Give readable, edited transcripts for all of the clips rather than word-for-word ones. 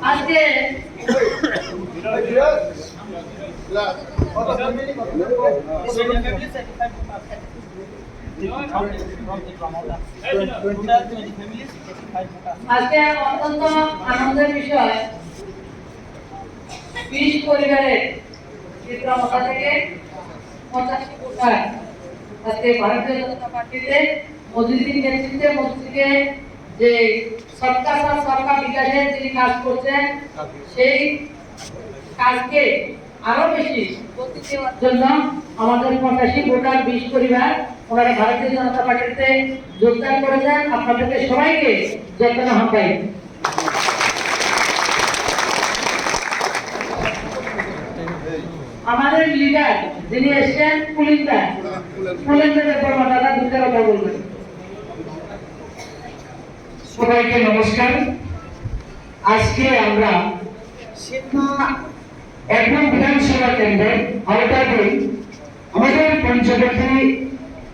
আজকে আজকে অত্যন্ত আনন্দের বিষয় 20 পরিবারের চিত্রমতা থেকে 85 কোটা আজকে ভারতীয় জনতা পার্টিতে মোদীজির নেতৃত্বে মোদীজিকে যে সরকার সরকার বিকাশের যিনি কাজ করছেন সেই কাজকে আরো বেশি গতি দেওয়ার জন্য আমাদের 85 ভোটার 20 পরিবার ওনারা ভারতীয় জনতা পার্টিতে যোগদান করেছেন। আপনাদেরকে সবাইকে যত্ন হাঁপাই। আমাদের লিডার যিনি এসছেন পুলিশদার দাদা দুটো কথা বলবেন। সবাইকে নমস্কার। আজকে আমরা একদম বিধানসভা কেন্দ্রে আওতাধীন আমাদের পঞ্চবটী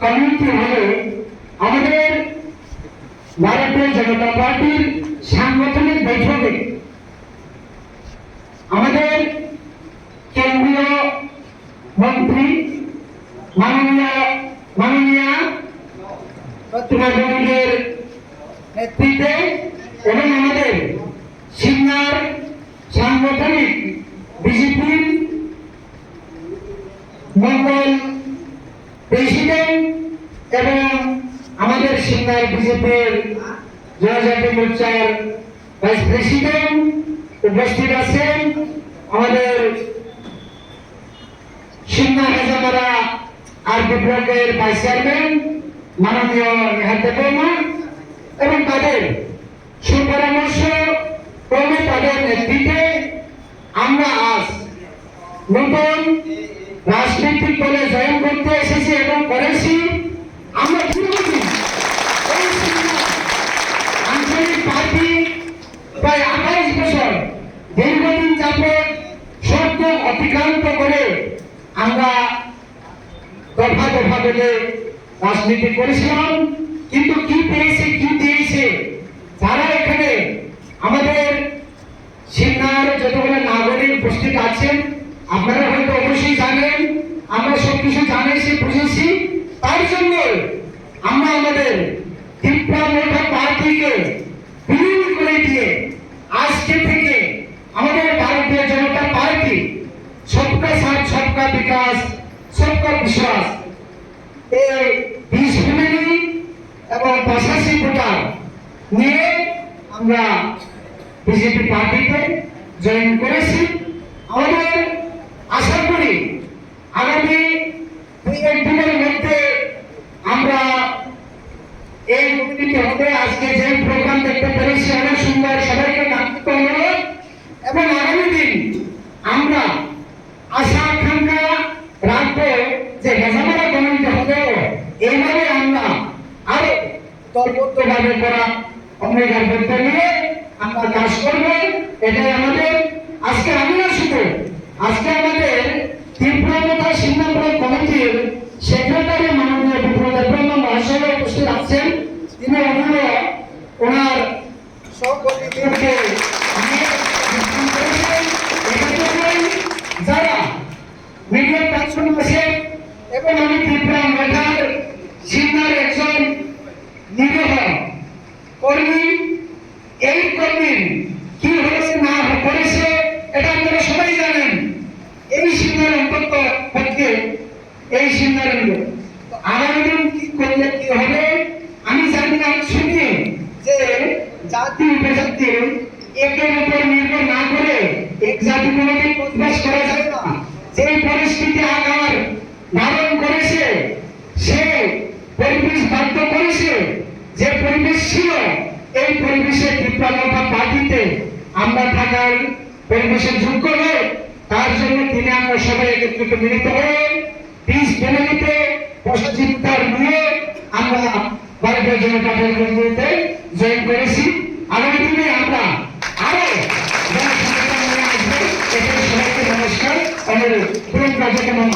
কমিউনিটি হলে আমাদের ভারতীয় জনতা পার্টির সাংগঠনিক বৈঠকে আমাদের কেন্দ্রীয় মন্ত্রী মাননীয় তৃণমূলের নেতৃত্বে এবং আমাদের সিনিয়র সাংগঠনিক বিজেপির মন্ডল প্রেসিডেন্ট এবং আমাদের সিনিয়র বিজেপির জনজাতি মোর্চার ভাইস প্রেসিডেন্ট উপস্থিত আছেন। আমাদের সিনিয়র হাজামারা আর বিপ্লবের ভাইস চেয়ারম্যান মাননীয় নেহাত দেববর্মা এবং তাদের সুপরামর্শ ক্রমে তাদের নেতৃত্বে আমরা আজ নতুন রাজনৈতিক দলে জয়েন করতে এসেছি এবং করেছি। আমরা আঞ্চলিক পার্টি প্রায় 28 বছর দীর্ঘদিন যাবৎ সত্য অতিক্রান্ত করে আমরা দফা দফা বলে রাজনীতি করেছিলাম, কিন্তু কি পেয়েছে কি দিয়েছে যারা এখানে আমাদের সিনিয়র যতগুলো নাগরিক উপস্থিত আছেন আপনারা হয়তো অবশ্যই জানেন, আমরা সবকিছু জানিয়েছি বুঝেছি। তার জন্য আমরা আমাদের ত্রিপুরা পার্টিকে বিলীন করে দিয়ে আজকে থেকে আমাদের ভারতীয় জনতা পার্টি সবকা সাথ সবকা বিকাশ সবকা বিশ্বাস এই 20 ফ্যামিলি এবং 85 ভোটার নিয়ে আমরা বিজেপি পার্টিতে জয়েন করেছি। আমাদের আশা করি আগামী 2-1 দিনের মধ্যে আমরা এই কমিটিতে হবে। আজকে যে প্রোগ্রাম দেখতে পেরেছি অনেক সুন্দর, সবাইকে কাঙ্ক্ষিত অনুরোধ এবং আগামী দিন আমরা আশা আকাঙ্ক্ষা রাখবো যে হেজামারা কমিটি হবে এইভাবে আমরা আরো দলবদ্ধভাবে করা অঙ্গীকারবদ্ধ নিয়ে আমরা কাজ করবো। এটাই আমাদের আজকে আমি না শুধু আজকে আমাদের ত্রিপুরা সিংহাপুর কমিটির সেক্রেটারি মাননীয় বিপ্লব মহাশয় উপস্থিত আছেন। তিনি ওনার সহকর্মীদেরকে যারা মিডিয়া প্ল্যাটফর্ম আছে এবং আমি ত্রিপুরা মেধার সিনিয়র একজন নিরীহ কর্মী, এই কর্মী কি হয়েছে না করেছে এটা আপনারা সবাই জানেন। এই সিনিয়র অন্তত পক্ষে এই সিনিয়র আগামী দিন কি করলে কি হবে আমি জানি না। শুনি যে জাতি উপজাতি একের উপর নির্ভর না করে এক জাতি কোনোদিন বসবাস করা যায় না। যে পরিস্থিতি আকার ধারণ করেছে সে পরিবেশ বাধ্য করেছে, যে পরিবেশ ছিল এই পরিবেশে ত্রিপুরা পার্টিতে আমরা থাকার পরিবেশের যোগ্য নয়। তার জন্য তিনি আমরা সবাই একত্রিত মিলিত হয়ে 20 ফ্যামিলিতে পশ্চিমতার নিয়ে আমরা ভারতীয় জনতা পার্টিতে জয়েন করেছি। আগামী দিনে আমরা আরো সবাইকে নমস্কার অনুরোধ পুরো কার্যক্রম